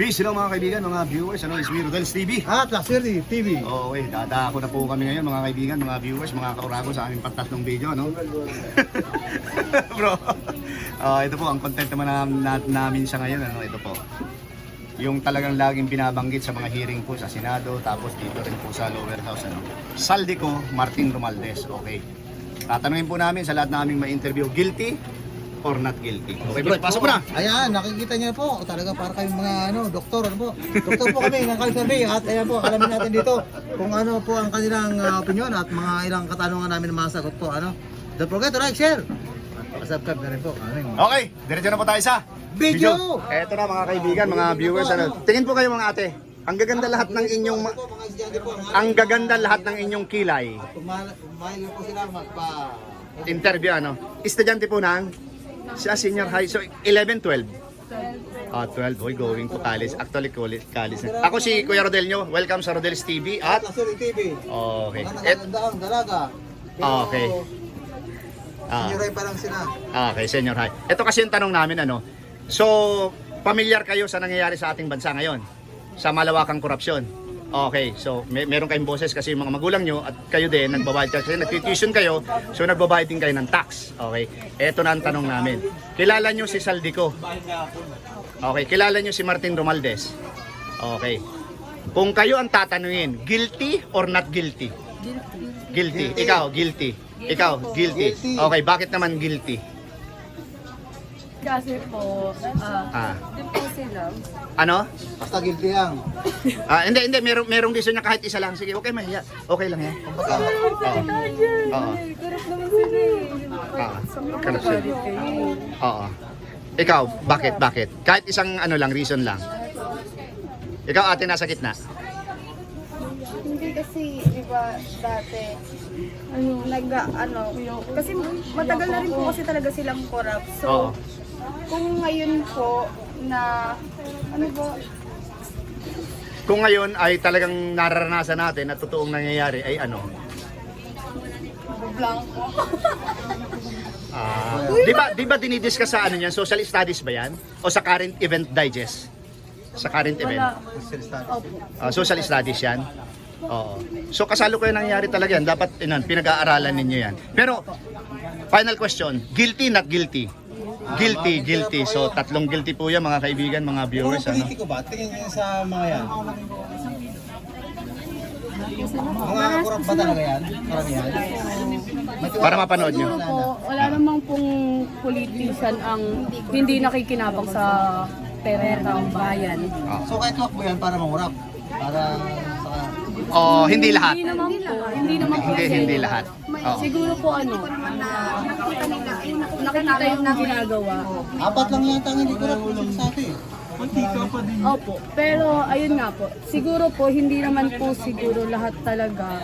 Peace, hello mga kaibigan, mga viewers. Ano, is me, Rodel's TV. At Laxerty TV. Okay, dadako na po kami ngayon mga kaibigan, mga viewers, mga kaurago sa aming pantatlong video, no? Bro, ito po, ang content naman namin sa ngayon, ano, ito po. Yung talagang laging binabanggit sa mga hearing po sa Senado, tapos dito rin po sa lower house, ano. Saldico, Martin Romualdez, okay. Tatanungin po namin sa lahat na aming ma-interview, guilty or not guilty. Okay bro, pasok mo na! Ayan, nakikita niyo po, talaga para kayong mga doktor, ano po. Doktor po kami ng Kali Survey at ayan po, alamin natin dito kung ano po ang kanilang opinion at mga ilang katanungan namin na mga sagot po, ano. Don't forget to like, share, subscribe na rin po. Okay, diretso na po tayo sa Video! Eto na mga kaibigan, mga viewers, ano. Tingin po kayo mga ate. Ang gaganda lahat ng inyong kilay. Kumain po sila Interview ano. Estudyante po ng siya senior high, so 11, 12. 12, hoy, going to college. Actually, college na. Ako si Kuya Rodel nyo. Welcome sa Rodel's TV at Laxerty TV. okay. Nagagandang dalaga. Okay. Senior high pa lang sila. Okay, senior high. Ito kasi yung tanong namin, ano. So, familiar kayo sa nangyayari sa ating bansa ngayon? Sa malawakang korupsyon. Okay, so meron kayong boses kasi yung mga magulang nyo at kayo din, nagbabayad kasi nag-tuition kayo, so nagbabayad din kayo ng tax. Okay, eto na ang tanong namin. Kilala nyo si Saldico? Okay, kilala nyo si Martin Romualdez? Okay. Kung kayo ang tatanungin, guilty or not guilty? Guilty. Ikaw, guilty. Ikaw, guilty. Okay, bakit naman guilty? Kasi po, di po sila. Ano? Basta guilty lang. Hindi, merong gusto niya kahit isa lang. Sige, okay, mahiya. Okay lang yan. Kumbaga, Oo. Kurap naman sila eh. Corruption. Oo. Ikaw, bakit? Kahit isang ano lang, reason lang. Ikaw ate nasa gitna. Hindi kasi, di ba, dati, kasi matagal na rin po kasi talaga silang corrupt. So, Oo. kung ngayon po na, Kung ngayon ay talagang nararanasan natin at totoong nangyayari ay ano? blanco. Di ba dinidiscuss sa ano yan? Social studies ba yan? O sa current event digest? Sa current event? Opo. Social studies yan? Oo. So kasalukuyan nangyayari talaga yan. Dapat pinag-aaralan ninyo yan. Pero, final question. Guilty, not guilty? Guilty. So, tatlong guilty po yan mga kaibigan, mga viewers. Ano? politiko ba? Tingin niyo sa mga yan. Mga kurap ba talaga yan? Karamihan? Para mapanood nyo. Siguro po, wala namang pong politician ang hindi nakikinabang sa pera ng bayan. So kahit tuwak mo yan para mangurap? Para sa... Oh, hindi lahat. Hindi naman po. Hindi lahat. Oo. Siguro po nakikita yung ginagawa. Apat lang yata ang hindi kurap sa atin. Opo. Pero ayun nga po. Siguro po hindi naman po siguro lahat talaga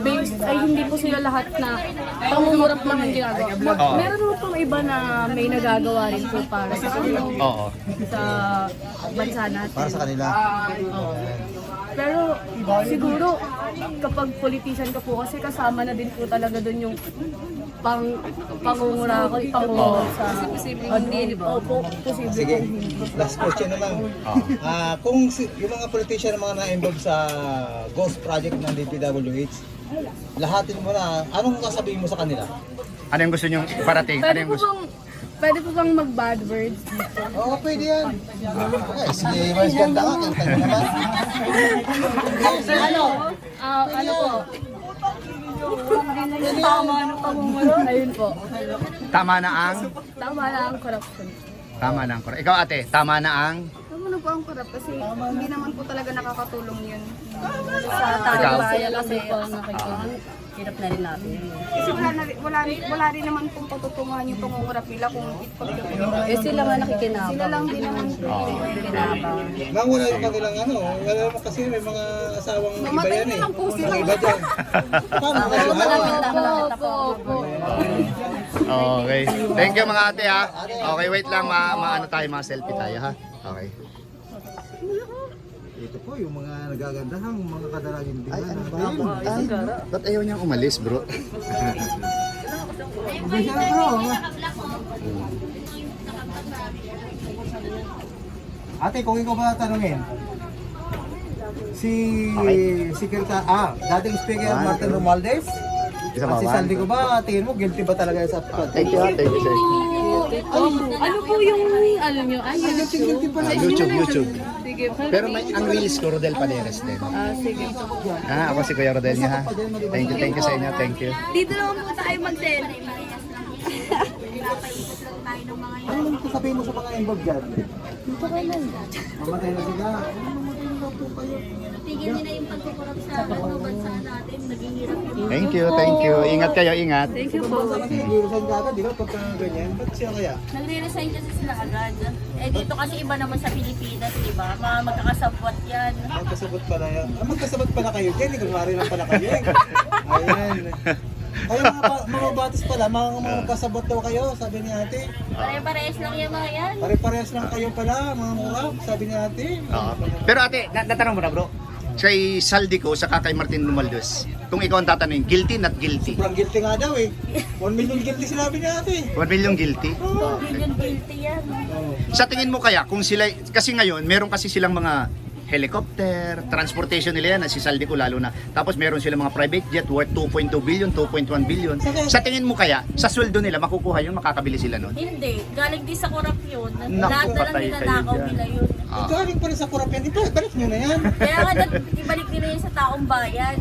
based ay hindi po sila lahat na pangungurap lang ang ginagawa. Meron po pong iba na may nagagawa rin po para sa Oo. sa bansa natin. Para sa kanila. Oo. Pero siguro kapag politician ka po kasi kasama na din po talaga doon yung pangungura ko, sa posibleng hindi, di ba? Opo, posibleng Sige, hindi. last question naman. Kung yung mga politician na mga na-involve sa Ghost Project ng DPWH, lahatin mo na, anong sasabihin mo sa kanila? Ano yung gusto nyo parating? Ano yung gusto? Pwede po bang mag-bad words dito? Oo, pwede yan. Okay, sige, mas ganda ka, kanta mo naman. Ano po? Tama na pamumulo. Ayun po. Tama na ang? Tama na ang corruption. Tama na ang correct. Ikaw ate, tama na ang? Tama na po ang corrupt kasi hindi naman po talaga nakakatulong yun. Sa Ikaw? taong bayan kasi po nakikita. Hirap na rin natin. Kasi wala rin naman pong patutunguhan yung pangungurap nila kung ipagtutuloy. Eh sila nga nakikinabang. Sila lang din naman po. Nakikinabang. Nang wala yung kanilang wala naman kasi may mga asawang iba Mamatay yan na eh. lang po sila. Mga iba dyan. Paano kayo? Opo. Okay. Thank you mga ate ha. Okay, wait lang. Maano tayo, mga selfie tayo ha. Okay. Ito po yung mga nagagandahang mga kadalagin din natin. Ba't ayaw niyang umalis bro? Bisa bro. Ate, kung ikaw ba tanungin, si dating speaker Martin Romualdez, Isa at si pa, Saldi ko ba, tingin mo guilty ba talaga sa Thank you, thank you, sir. Ano po yung ano nyo? Ay, YouTube. Sa YouTube. Sige po. Pero may ang release ko, Rodel Paderes din. Sige. Ako si Kuya Rodel niya ha. Thank you sa inyo, thank you. Dito naman po tayo mag-send. Ano naman ito sabihin mo sa mga involved dyan? Dito kayo lang. Mamatay na sila. Mamatay na po kayo. Tigil nila yung pagkukurap sa bansa natin, naging hirap yung Thank you. Ingat kayo, ingat. Thank you po. Kasi nag-resign ka agad, di ba? Pagka ganyan, ba't siya kaya? nagre-resign kasi sila agad. Eh dito kasi iba naman sa Pilipinas, di ba? Mga magkakasabwat yan. Magkasabot pala yan. Magkasabot pala kayo dyan, kunwari lang pala kayo eh. Ayan. Ay, mga batis pala, mga kasabot daw kayo, sabi ni ate. Pare-parehas lang yung mga yan. Pare-parehas lang kayo pala, mga murab, sabi ni ate. Oo. Pero ate, natanong mo na bro. Kay Saldi ko, saka kay Martin Romualdez. Kung ikaw ang tatanungin, guilty, not guilty? Sobrang guilty nga daw eh. 1 million guilty sinabi ni ate. 1 million guilty? Billion guilty yan. Sa tingin mo kaya, kung sila, kasi ngayon, meron kasi silang mga helicopter, transportation nila yan, si Saldi ko lalo na. Tapos meron silang mga private jet worth 2.2 billion, 2.1 billion. Sa tingin mo kaya, sa sweldo nila, makukuha yun, makakabili sila nun? Hindi. Galing din sa korap yun. Naku, Lahat na lang patay kayo ninanakaw dyan. nila yun. Galing pa rin sa kurap yan, balik nyo na yan. Kaya nga ibalik nila yun sa taong bayan.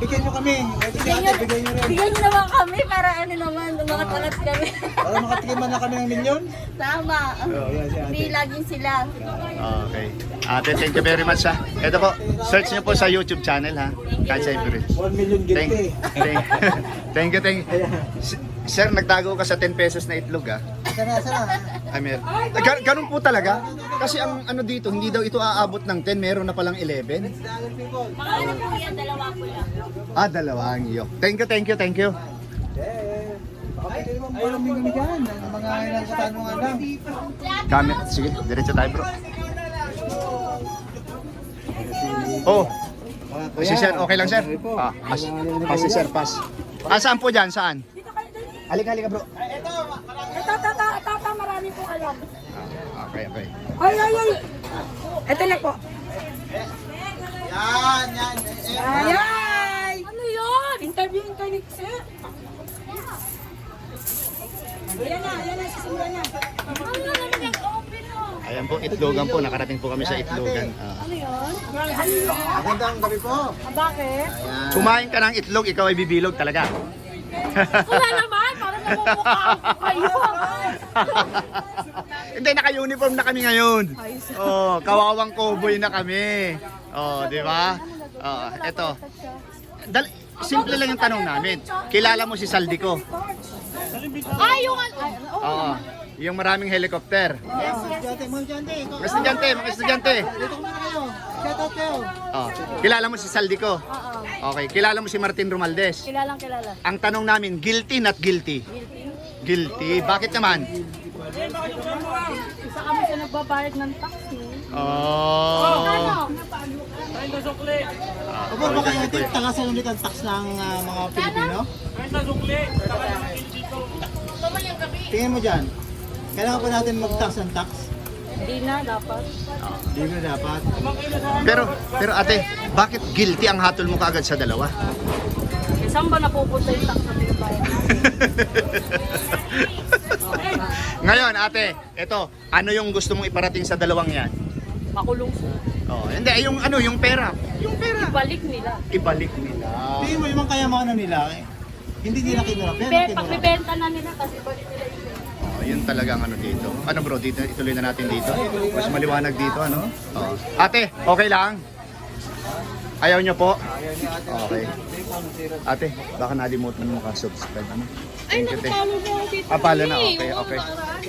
Bigyan nyo kami. Ate, bigyan nyo rin. Bigyan nyo naman kami para ano naman, umangat-angat kami. Para makatikiman na kami ng milyon. Tama. Yan si ate. Hindi laging sila. Okay. Ate, thank you very much ha. Ito po, search niyo po sa YouTube channel ha. Kahit sa April. 1 million guilty. Thank you. Sir, nagtago ka sa 10 pesos na itlog ha. Sana. Amer. Ganun po talaga. Kasi ang ano dito, hindi daw ito aabot ng 10, meron na palang 11. Mga ano po yan, dalawa po lang. Dalawang iyo. Thank you. Okay, walang kami dyan. Mga ilang katanungan lang. Gamit. Sige, diretso tayo bro. Oh, si sir, okay lang sir? Pass si sir, pass. Saan po dyan? Saan? Halika bro. Tata, marami po alam. Okay. Ay. Ito na po. Yan. Ay! Ano yun? Interview ni sir. Ayan na, sisimula na. Ano na nag-open o? Ayan po, itlogan po. Nakarating po kami sa itlogan. Magandang gabi po. Bakit? Kumain ka ng itlog, ikaw ay bibilog talaga. Wala naman, parang namumukha ko kayo. Hindi, naka-uniform na kami ngayon. Oh, kawawang cowboy na kami. Oh, di ba? Oh, eto. Simple lang yung tanong namin. Kilala mo si Saldi ko? Ay, yung Oo. Yung maraming helicopter. Mga estudyante. Dito kami na kayo. Shout out kayo. Oh, kilala mo si Saldi ko? Okay, kilala mo si Martin Romualdez? Kilala. Ang tanong namin, guilty, not guilty? Guilty. Bakit naman? Isa kami sa nagbabayad ng taxi. Oh. Opo, baka yung ating tagasalamit ang tax ng mga Pilipino? Tingin mo dyan, kailangan pa natin mag-tax ng tax? Hindi na, dapat. Hindi mo dapat. Pero ate, bakit guilty ang hatol mo kaagad sa dalawa? Saan ba napupunta yung tax na binabayad? Ngayon ate, eto, ano yung gusto mong iparating sa dalawang yan? Makulong po. Oh, hindi, yung pera. Yung pera. Ibalik nila. Ibalik nila. Tingin mo yung kayamanan nila, hindi nila kinurap. Pagbibenta na nila kasi balik nila yung Oh, yun talagang ano dito. Ano bro, dito ituloy na natin dito. Mas maliwanag dito, ano? Oh. Ate, okay lang? Ayaw nyo po? Okay. Ate, baka nalimutan mo ka-subscribe. Ano? Ay, Thank you, te. nakapalo na ako dito. Palo na, okay.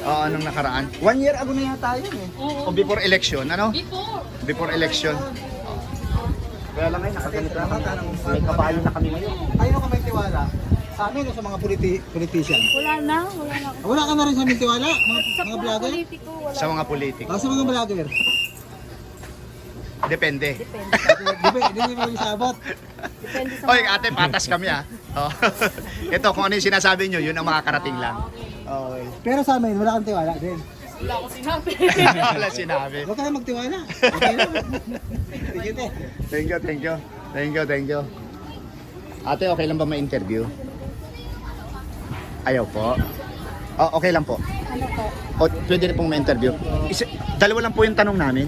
Anong nakaraan? 1 year ago na yata yun eh. O before election, ano? Before election. Kaya lang ngayon, nakaganito na kami. May kabayo na kami ngayon. Ayun ka may tiwala. Sa amin o sa mga politician? Wala na. Wala ka na rin sa amin tiwala? Sa Mga mga vlogger? politiko, wala. Sa mga politiko. Sa mga vlogger? Depende. Hindi mo isabot. Depende sa Oy, ate, patas kami ah. Oh. Ito, kung ano yung sinasabi nyo, yun ang makakarating lang. Okay. Pero sa amin, wala kang tiwala din. Wala akong sinabi. Wala sinabi. Huwag ka na magtiwala. Okay na. Sige, te. Thank you, thank you. Thank you, thank you. Ate, okay lang ba ma-interview? Ayaw po. Oh, okay lang po. Ano po? O, pwede rin pong ma-interview. Dalawa lang po yung tanong namin.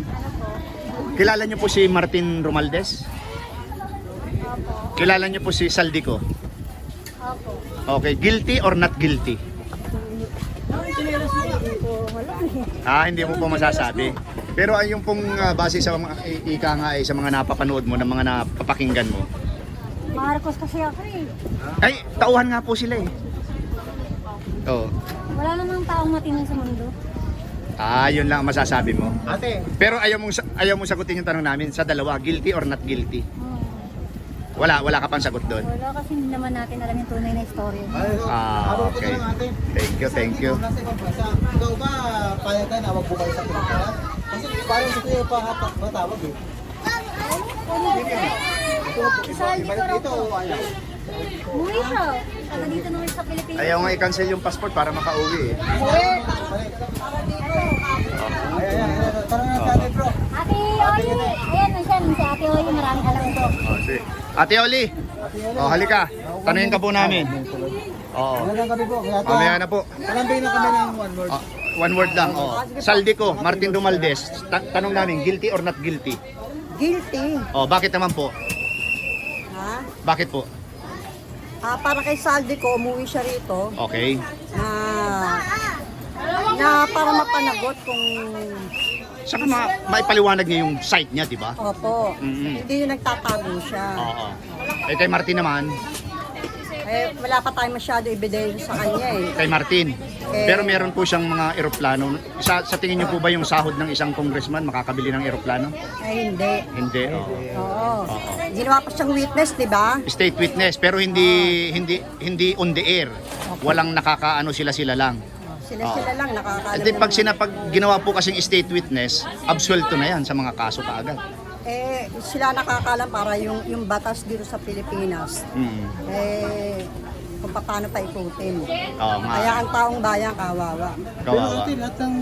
Kilala niyo po si Martin Romualdez? Kilala niyo po si Saldico? Opo. Okay, guilty or not guilty? Hindi mo po masasabi. Pero ay yung pong base sa mga ika nga sa mga napapanood mo, ng mga napapakinggan mo. Marcos kasi ako eh. Ay, tauhan nga po sila eh. Oo. Wala namang taong matino sa mundo. Yun lang ang masasabi mo. Ate, Pero ayaw mong sagutin yung tanong namin sa dalawa, guilty or not guilty? Wala ka pang sagot doon. Wala kasi hindi naman natin alam yung tunay na istorya. habang ko Okay. na lang, ate. Thank you. Nasa ibang bansa. Ikaw ba, payagan na wag bumalik sa Pilipinas? Kasi parang gusto yung patawag eh. Ibalik dito o ayaw? Umuwi siya. Saka dito naman sa Pilipinas. Ayaw nga i-cancel yung passport para makauwi eh. Ayan. Tara na sa atin, bro. Ate Oli! Ayan, nandiyan. Si Ate Oli, maraming alam ito. Sige. Ate Oli, halika. Tanungin ka po namin. Oo. Ano lang kami po? Kaya Mamaya na po. Palambay na kami ng one word. One word lang. Saldico, Martin Romualdez. Tanong namin, guilty or not guilty? Guilty. Bakit naman po? Ha? Bakit po? Para kay Saldico, umuwi siya rito Okay. na para mapanagot kung Saka maipaliwanag niya yung site niya, di ba? opo, Mm-mm. hindi yung nagtatago siya. Oo. Kay Martin naman, Wala pa tayong masyado ebidensya sa kanya eh. kay Martin. Pero meron po siyang mga eroplano. Sa tingin niyo po ba yung sahod ng isang congressman makakabili ng eroplano? Ay hindi. Hindi. Oo. Ginawa pa siyang witness, di ba? State witness pero hindi on the air. Walang nakakaano sila lang. Sila lang nakakaalam. At pag ginawa po kasing state witness, absuelto na yan sa mga kaso kaagad. Sila nakakaalam para yung batas dito sa Pilipinas. Kung paano pa ikutin. Oo nga. Kaya ang taong bayan kawawa. Pero Kawawa. ate, lahat ng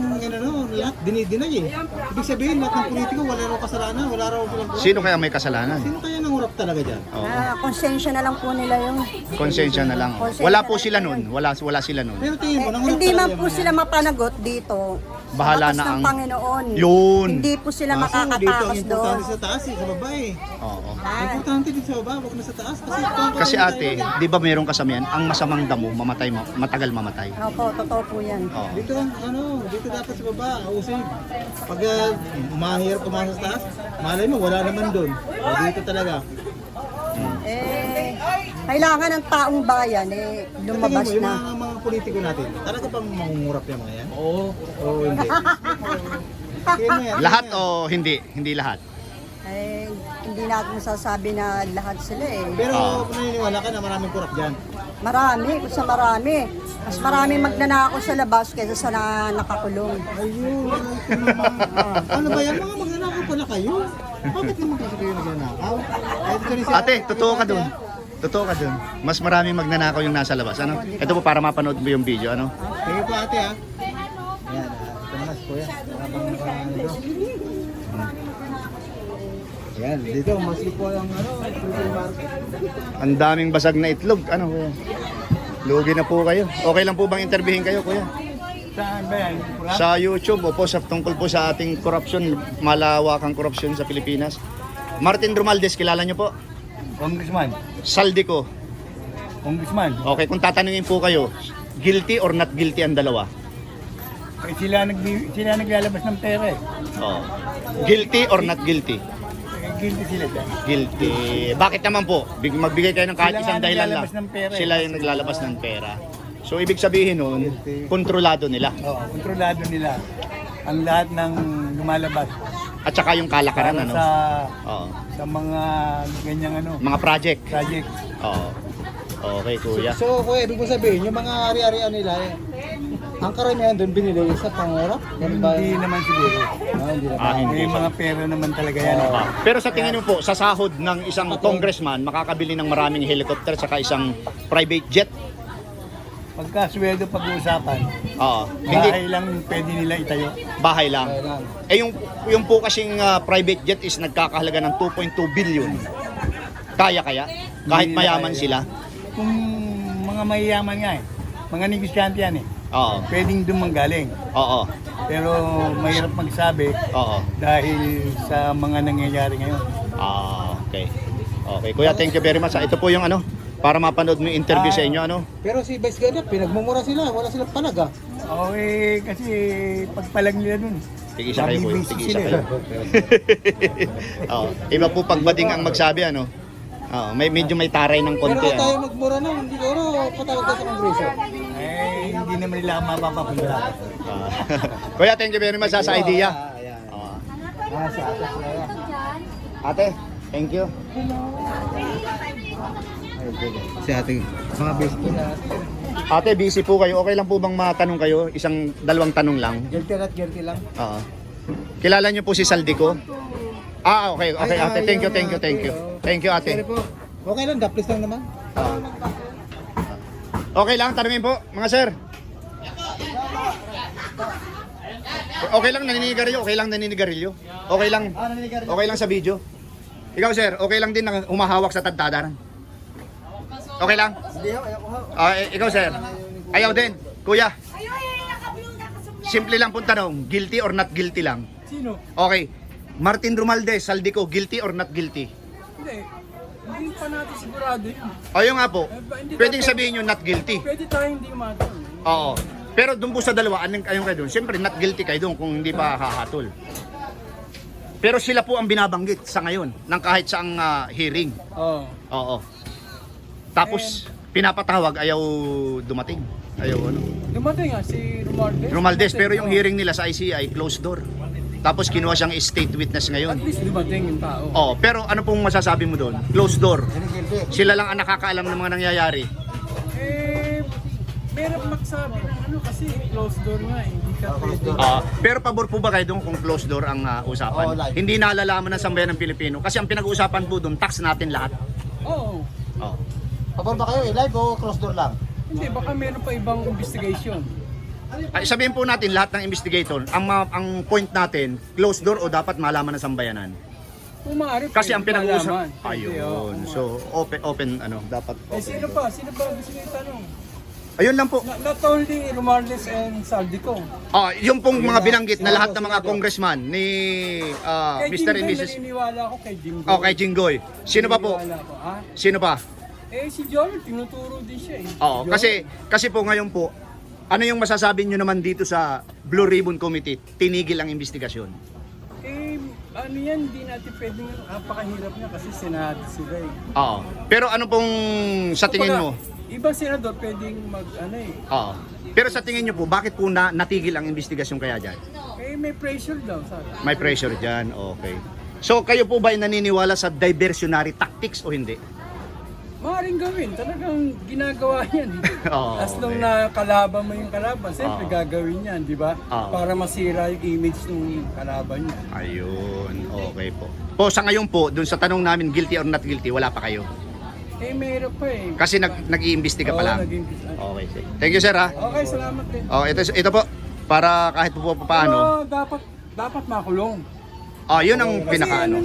lahat dinidinay eh. Ibig sabihin, lahat ng politiko wala raw kasalanan, wala raw silang kurap. Sino kaya may kasalanan? Sino kaya nangurap talaga dyan? Oo. Konsensya na lang po nila yung Konsensya na lang. Wala po sila nun. Wala sila nun. Pero tingin mo, nangurap hindi talaga man yung po mga sila mapanagot dito. Bahala Batas na ng ang- Panginoon. Yun. Hindi po sila Kaso dito ang makakatakas doon. importante sa taas eh, sa baba eh. Oo. Importante din sa baba, wag na sa taas. Kasi ate, di ba mayroong kasamayan, ang masamang damo, matagal mamatay. Opo, totoo po yan. Oo. Dito ang dito dapat sa baba, usig. Pag umahirap umasa sa taas, malay mo wala naman doon. Dito talaga. Kailangan ng taong bayan lumabas Tingin mo, na. yung mga politiko natin, talaga bang mangungurap yung mga yan? Oo. Oo, hindi. Tingin mo yan, Lahat tingin mo yan. o hindi? Hindi lahat. Hindi natin masasabi na lahat sila eh. Pero naniniwala ka na maraming kurap dyan. Marami, kung sa marami. Mas marami magnanakaw sa labas kaysa sa nakakulong. Ayun, ano ba yan? Mga magnanakaw pala kayo? Bakit naman kasi kayo nagnanakaw? Ate, totoo ka dun. Totoo ka dun. Mas maraming magnanakaw yung nasa labas. Ano? Ito po para mapanood mo yung video. Ano? Sige po ate ha. Ayan, ito naman kuya. Yan, dito maski po yung market. Ang daming basag na itlog. Ano kuya? Lugi na po kayo. Okay lang po bang interviewin kayo kuya? Saan ba yan? Sa YouTube o po sa tungkol po sa ating korupsyon, malawakang korupsyon sa Pilipinas. Martin Romualdez, kilala niyo po? Congressman. Saldico. Congressman. Okay, kung tatanungin po kayo, guilty or not guilty ang dalawa? Sila naglalabas ng pera eh. Oh. Guilty or not guilty? Guilty sila dyan. Guilty. Bakit naman po? Magbigay kayo ng kahit Sila isang nga dahilan lang. naglalabas ng pera eh. Sila yung naglalabas ng pera. So, ibig sabihin nun, kontrolado nila. Oo, kontrolado nila ang lahat ng lumalabas. At saka yung kalakaran, Para ano? Oo. sa mga ganyang Mga project. project. Oo. Okay, kuya. So kuya, ibig mo sabihin, yung mga ari-arian nila ang karamihan doon binili sa pangurap? Ganun ba? Hindi naman siguro. Hindi na. Hindi May pa. mga pera naman talaga yan. Pero sa tingin mo po, sa sahod ng isang congressman, makakabili ng maraming helicopter saka isang private jet? pagkasweldo pag-uusapan, Oo. Hindi, bahay lang pwede nila itayo. bahay lang. Eh yung po kasing private jet is nagkakahalaga ng 2.2 billion. Kaya? Kahit Hindi mayaman kaya. sila. Kung mga mayayaman nga mga negosyante yan Oo. pwedeng doon manggaling. Oo. Pero mahirap magsabi Oo. dahil sa mga nangyayari ngayon. Okay. Okay, kuya, thank you very much. Ito po yung para mapanood mo yung interview sa inyo, Pero si Vice Ganda, pinagmumura sila. Wala silang palag Okay, kasi pagpalag nila dun. Tig-isa kayo, kuya. Mabibisi Tig-isa sila. kayo. Iba po pagbading ang magsabi, medyo may taray ng Pero konti. kung tayo magmura na, hindi ko patawag ka sa Kongreso. Hindi naman nila mapapapunta. Kuya, thank you very much sa idea. Si Ate Flora. Ate, thank you. Si Ate, mga best ko na. Ate, busy po kayo. Okay lang po bang matanong kayo? Dalawang tanong lang. Guilty lang. Oo. Kilala niyo po si Saldico? Okay, ate. Thank you. Thank you, ate. Sorry po. Okay lang, daplis lang naman. Okay lang, tanungin po, mga sir. Okay lang naninigarilyo, Okay lang sa video. Ikaw sir, okay lang din na humahawak sa tadtadaran. Okay lang? Ikaw sir, ayaw din. Kuya, simple lang pong tanong, guilty or not guilty lang? Sino? Okay, Martin Romualdez, Saldico, guilty or not guilty? Hindi pa natin sigurado yun. Ayun nga po, pwedeng sabihin nyo not guilty. Pwede tayo hindi umatol. Oo. Pero doon po sa dalawa, anong kayo doon? Siyempre, not guilty kayo doon kung hindi pa hahatol. Pero sila po ang binabanggit sa ngayon ng kahit saang hearing. Oo. Oo. Tapos, pinapatawag, ayaw dumating. Ayaw Dumating nga si Romualdez. Romualdez, pero yung hearing nila sa ICI, closed door. Tapos kinuha siyang state witness At ngayon. least dumating yung tao. Oo, pero ano pong masasabi mo doon? Closed door. Sila lang ang nakakaalam ng mga nangyayari. Meron magsabi ng kasi closed door nga hindi ka pwede. Pero pabor po ba kayo doon kung closed door ang usapan? Hindi nalalaman ng sambayan ng Pilipino. Kasi ang pinag-uusapan po doon, tax natin lahat. Oo. Oo. Pabor ba kayo, live o close door lang? Hindi, baka meron pa ibang investigation. Ay, sabihin po natin lahat ng investigator, ang point natin, closed door o dapat malaman ng sambayanan? Kung maaari, Kasi pwede ang pinag-uusap, malaman. Pwede, ayun. oo. So open dapat. Sino ba? Sino ba gusto niyo itanong? Ayun lang po. Not only Romualdez and Saldico. Yung pong mga binanggit na lahat ng mga congressman ni Kay Mr. and Jinggoy, Mrs. naniniwala ako kay Jinggoy. Kay Jinggoy. Sino pa po? Naniniwala ako, ha? Sino pa? Si Joel, tinuturo din siya eh. Oo, kasi po ngayon po, ano yung masasabi nyo naman dito sa Blue Ribbon Committee? Tinigil ang investigasyon. Ano yan, hindi natin pwedeng, napakahirap na kasi senado sila eh. Oo. Pero ano pong sa tingin mo? Ibang senador pwedeng Oo. Pero sa tingin nyo po, bakit po natigil ang investigasyon kaya dyan? may pressure daw sabi. May pressure dyan, okay. So kayo po ba ay naniniwala sa diversionary tactics o hindi? Maaaring gawin, talagang ginagawa yan. Oo, As long okay. na kalaban mo yung kalaban, siyempre Oo. gagawin yan, di ba? Oo. Para masira yung image ng kalaban niya. Ayun, okay po. Po sa ngayon po, dun sa tanong namin guilty or not guilty, wala pa kayo. Mayroon pa eh. Kasi nag-iimbestiga pa Oo, lang. nag-iimbestiga. Okay, sige. Thank you sir ha. Okay, salamat din. Oh, ito po para kahit po paano. Pero dapat makulong. Yun ang Kasi pinakaano.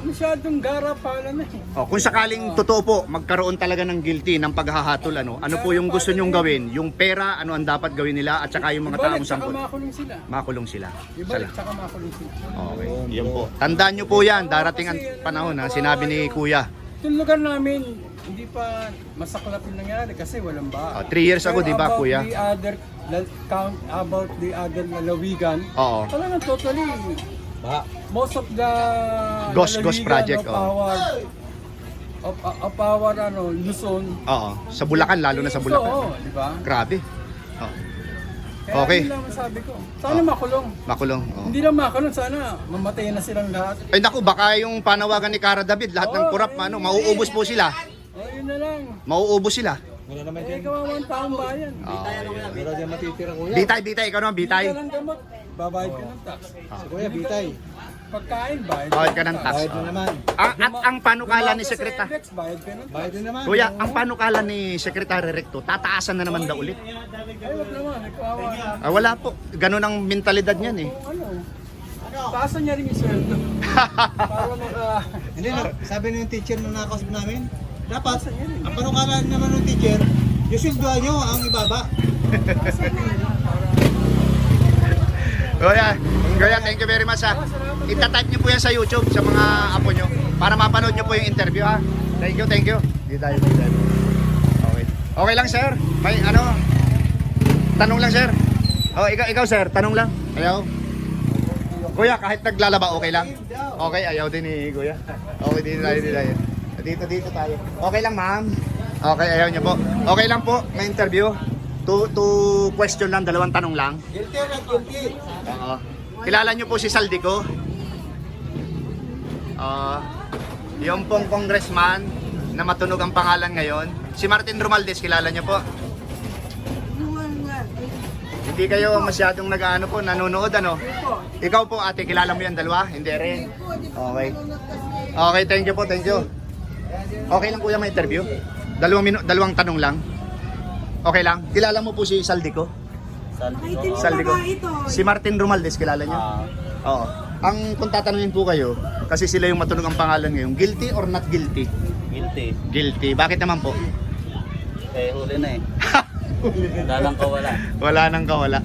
masyadong garapala na eh. Kung sakaling totoo po, magkaroon talaga ng guilty ng paghahatol, ano po yung gusto nyong gawin? Yung pera, ano ang dapat gawin nila at saka yung mga Ibalik, taong tsaka sampot. makulong sila. Makulong sila. Ibalik, tsaka makulong sila. Okay, yun po. Tandaan nyo po yan, darating ang panahon ha, sinabi ni Kuya. Yung lugar namin, hindi pa masaklap yung nangyari kasi walang baha. 3 years ago, di ba, Pero Kuya? about the other lalawigan, Oo. talagang totally, most of the Ghost lalawigan project, of our Luzon. Oo, sa Bulacan, lalo na sa Bulacan. Oo, di ba? Grabe. Kaya Okay. yun lang ang sabi ko. Sana makulong. Makulong. Oo. Hindi lang makulong, sana mamatay na silang lahat. Ay naku, baka yung panawagan ni Cara David, lahat ng kurap, mauubos po sila. Yun na lang. Mauubos sila. Kawawang taong bayan. Meron dyan matitira kuya. Bitay, ikaw naman, bitay. Bitay ng gamot, babayad ka ng tax. Kuya, bitay. Pagkain, bayad. Bayad ka ng tax. Bayad din naman. At ang panukala ni Lumakas sa Sekretary, NLEX, bayad ka ng Bayad din naman. Kuya, ang panukala ni Secretary Recto, tataasan na naman daw ulit. Ay, wag naman, nagkawa. Wala po, ganun ang mentalidad niyan eh. Ano? Taasan niya rin yung sweldo. Para maka... Hindi no, sabi ng teacher nung nakakausap namin, dapat ang panukala naman ng teacher, yung sweldohan nyo ang ibaba. Kuya, thank you very much ha. Itatype niyo po yan sa YouTube sa mga apo niyo para mapanood niyo po yung interview ha. Thank you. Di tayo. Okay. Okay lang sir. May ano? Tanong lang sir. Oh, ikaw sir, tanong lang. Ayaw. Kuya, kahit naglalaba okay lang? Okay, ayaw din ni Kuya. Okay, dito tayo. Dito tayo. Okay lang ma'am. Okay, ayaw niyo po. Okay lang po, may interview. Two question lang, 2 tanong lang. Guilty or not guilty? Oo. Kilala niyo po si Saldico? Yung pong congressman na matunog ang pangalan ngayon. Si Martin Romualdez, kilala niyo po? Hindi kayo masyadong nag-ano po, nanonood ano? Ikaw po ate, kilala mo yan dalawa? Hindi rin? Okay. Okay, thank you po, thank you. Okay lang kuya, may interview? 2 tanong lang. Okay lang. Kilala mo po si Saldico? Saldico. Si Martin Romualdez, kilala niyo? Oo. Ang kung tatanungin po kayo, kasi sila yung matunog ang pangalan ngayon, guilty or not guilty? Guilty. Guilty. Bakit naman po? Eh, huli na eh. Wala lang kawala. Wala nang kawala.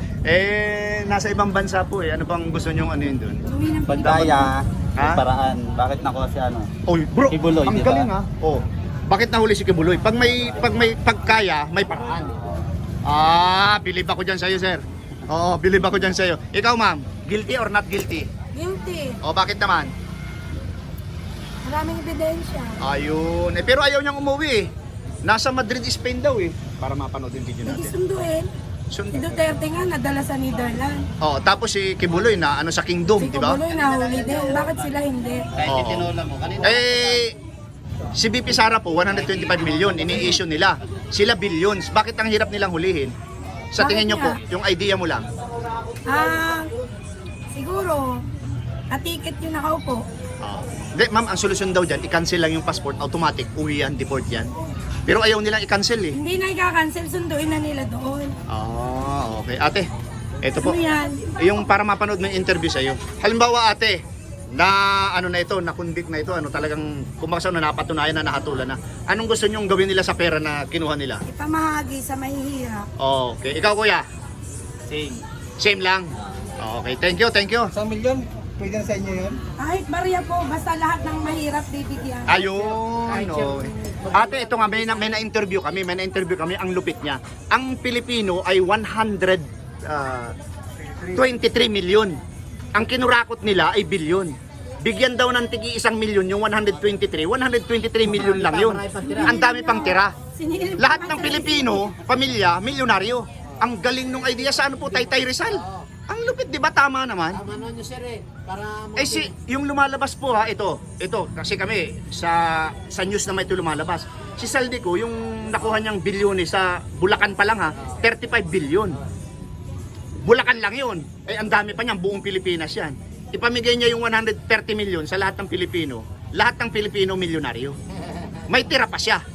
Nasa ibang bansa po eh. Ano bang gusto nyo ano yun doon? Pagkaya, Ha? may paraan. Bakit nakuha si ano? Oy, bro, Kibuloy, ang di ba? galing ha. Oh. Bakit nahuli si Kibuloy? Pag may pagkaya, may paraan. Believe ako diyan sa iyo, sir. Oo, believe ako diyan sa iyo. Ikaw, ma'am, guilty or not guilty? Guilty. O bakit naman? Maraming ebidensya. Ayun. Pero ayaw niyang umuwi eh. Nasa Madrid, Spain daw eh. Para mapanood yung video natin. Sunduin. Si Duterte nga nadala sa Netherlands. Oh, tapos si Kibuloy na ano sa Kingdom, di ba? Kubuloy nahuli din. Bakit sila hindi? Kahit Oo. itinula mo. Kanina. Si BP Sara po, 125 million, ini-issue nila. Sila billions. Bakit ang hirap nilang hulihin? Sa tingin nyo po, yung idea mo lang. Siguro, na-ticket yung nakaupo. Hindi, ma'am, ang solusyon daw dyan, i-cancel lang yung passport, automatic, uwi yan, deport yan. Pero ayaw nilang i-cancel eh. Hindi na ika-cancel, sunduin na nila doon. Okay. Ate, eto po. Ano yan? Yung para mapanood mo yung interview sa'yo. Halimbawa, ate, na ano na ito, na convict na ito, ano talagang kumaksa na napatunayan na nahatulan na. Anong gusto nyong gawin nila sa pera na kinuha nila? Ipamahagi sa mahihirap. Okay. Ikaw, kuya? Sing. Same lang? Okay. Thank you. 1 milyon, pwede na sa inyo yun? Kahit Maria po, basta lahat ng mahirap bibigyan. Ayun. Okay. Ate, ito nga, may na-interview kami. Ang lupit niya. Ang Pilipino ay 123 million. Ang kinurakot nila ay bilyon. Bigyan daw ng tigi 1 milyon yung 123 million lang yun. Ang dami pang tira. Sinilip Lahat naman ng sa Pilipino, pamilya, milyonaryo. Ang galing nung idea sa ano po, Taytay Rizal. Ang lupit, di ba? Tama naman. Yung lumalabas po ha, ito, kasi kami, sa news naman ito lumalabas. Si Saldico, yung nakuha niyang bilyon sa Bulacan pa lang ha, 35 billion. Bulacan lang yun. Ang dami pa niyan, buong Pilipinas yan. Ipamigay niya yung 130 million sa lahat ng Pilipino. Lahat ng Pilipino milyonaryo. May tira pa siya.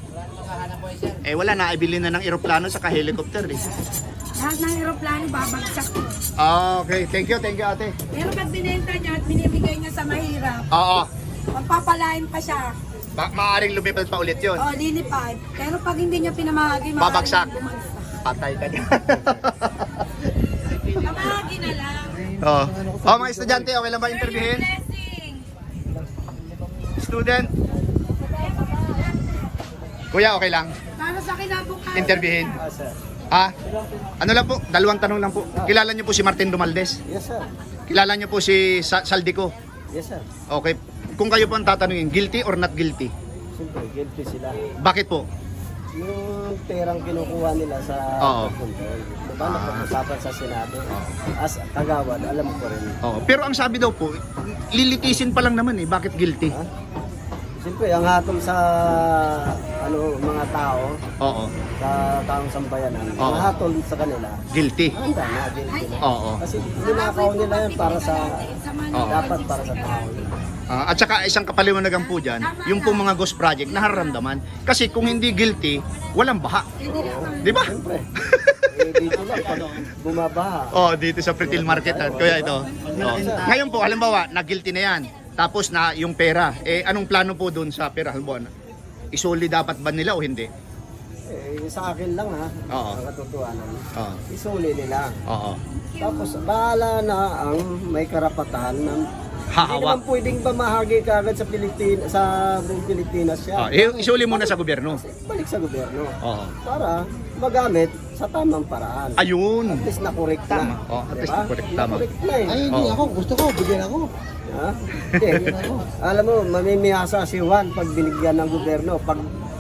Wala na, ibili na ng eroplano sa helicopter eh. lahat ng aeroplano babagsak ko. Okay, thank you ate. Pero pag binenta niya at binibigay niya sa mahirap, Oo, magpapalain pa siya. maaaring lumipad pa ulit yun. O, lilipad. Pero pag hindi niya pinamahagi, Babagsak. maaaring bumagsak. Patay ka dyan. Pamahagi na lang. Mga estudyante, okay lang ba interviewin? Blessing. Student? Kuya, okay lang? Para sa kinabukasan. Interviewin? Ano lang po, 2 tanong lang po. Kilala niyo po si Martin Romualdez? Yes sir. Kilala niyo po si Saldico? Yes sir. Okay. Kung kayo po ang tatanungin, guilty or not guilty? Siyempre, guilty sila. Bakit po? Yung perang kinukuha nila sa Oo. control. Diba napag-usapan sa Senado? As kagawad, alam ko rin. Pero ang sabi daw po, lilitisin pa lang naman eh. Bakit guilty? Siyempre, ang hatol sa mga tao Oo. sa taong sambayanan, Oo. nahatol sa kanila. Guilty. Handa na, guilty na. Oo. Kasi ninakaw nila yan para sa, Oo. dapat para sa tao. At saka isang kapaliwanagan po dyan, yung pong mga ghost project nararamdaman. Kasi kung hindi guilty, walang baha. Di ba? Siyempre. Dito lang, pag bumabaha. Oh, dito sa Pretil Market. Kuya ito. Oh. Ngayon po, halimbawa, na-guilty na yan. Tapos na yung pera. Anong plano po doon sa pera? Halimbawa, isuli dapat ba nila o hindi? Sa akin lang ha, Oo. ang katotohanan. Oo. Isuli nila. Oo. Tapos bahala na ang may karapatan na hindi naman Hahawak. pwedeng bamahagi ka agad sa Pilipinas, sa buong Pilipinas siya. Isuli muna sa gobyerno. Balik sa gobyerno. Oo. Para magamit sa tamang paraan. Ayun. At least na-correct na. Oh, at least Diba? na-correct, tama. Na-correct na eh. Ay, hindi Oo. ako. Gusto ko, bigyan ako. Ha? Hindi. Alam mo, mamimiyasa si Juan pag binigyan ng gobyerno. Pag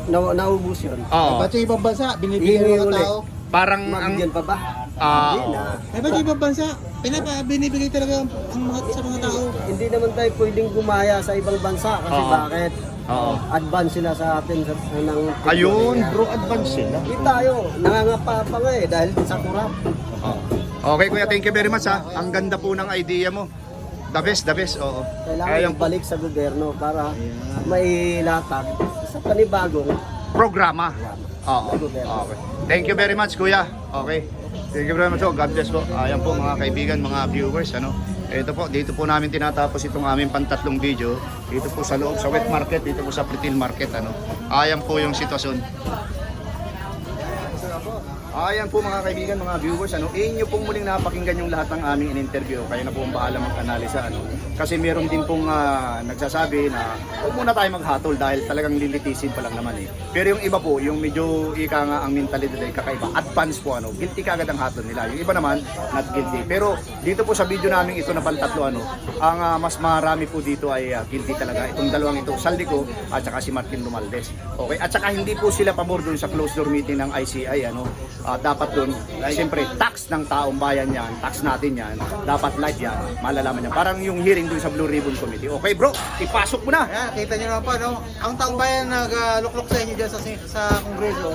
naubos yun. Oo. Ba't sa ibang bansa, binibigyan ng mga Uli. tao? Parang ang Mabigyan pa ba? Ah, Hindi na. Eh, ba't sa ibang bansa, binibigay talaga sa mga tao? Hindi naman tayo pwedeng gumaya sa ibang bansa kasi Oo. bakit? Oo. Advance sila sa atin ng teknolohiya. Ayun, bro, advance sila. Hindi tayo, nangangapa pa nga eh dahil sa kurap. Okay, kuya, thank you very much ha. Ang ganda po ng idea mo. The best, the best. Oo. Kailangan Kaya yung balik sa gobyerno para mailatag sa panibagong programa. Oo. Okay. Thank you very much, kuya. Okay. Thank you very much. Oh, God bless po. Ayan po mga kaibigan, mga viewers, ano. Ito po, dito po namin tinatapos itong aming pantatlong video. Dito po sa loob, sa wet market, dito po sa Pretil Market, ano. Ayan po yung sitwasyon. Ayan po mga kaibigan, mga viewers, ano, inyo pong muling napakinggan yung lahat ng aming in-interview. Kayo na po ang bahala mag-analisa, ano. Kasi meron din pong nagsasabi na huwag muna tayo maghatol dahil talagang lilitisin pa lang naman eh. Pero yung iba po, yung medyo ika nga ang mentalidad ay kakaiba, advance po, ano, guilty kagad ang hatol nila. Yung iba naman, not guilty. Pero dito po sa video namin ito na pantatlo, ano, ang mas marami po dito ay guilty talaga. Itong dalawang ito, Saldico at saka si Martin Romualdez. Okay, at saka hindi po sila pabor dun sa closed door meeting ng ICI, ano. Dapat doon, siyempre, tax ng taong bayan yan, tax natin yan, dapat live yan, malalaman yan. Parang yung hearing doon sa Blue Ribbon Committee. Okay bro, ipasok mo na! Ayan, kita nyo naman po, no? Ang taong bayan nagluklok sa inyo dyan sa Kongreso.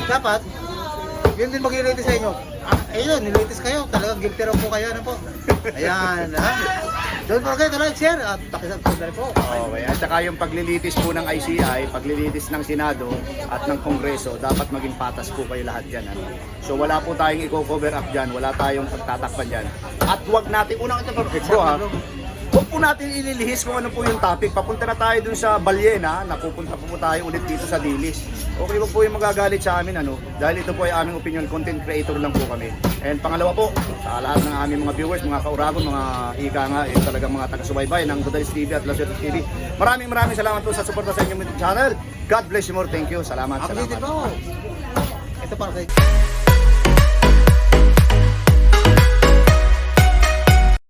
Dapat, yun din mag-related sa inyo. Ayun, nilitis kayo. Talagang guilty raw po kayo, ano po? Ayan, ha? Don't forget to like, share, at pakisubscribe po. Okay, at saka yung paglilitis po ng ICI, paglilitis ng Senado at ng Kongreso, dapat maging patas po kayo lahat dyan. Ano? So wala po tayong i-cover up dyan, wala tayong pagtatakpan dyan. At huwag natin, unang ito bro ha, huwag po natin ililihis kung ano po yung topic. Papunta na tayo dun sa Balyena, napupunta po tayo ulit dito sa Dilis. Okay, huwag po yung magagalit sa amin, ano, dahil ito po ay aming opinion, content creator lang po kami. And pangalawa po, sa lahat ng aming mga viewers, mga kauragon, mga ika nga, yung talagang mga taga-subaybay ng Godalis TV at Laswerte TV. Maraming salamat po sa suporta sa inyong YouTube channel. God bless you more. Thank you. Salamat. Updated Salamat. po. Ito para kay...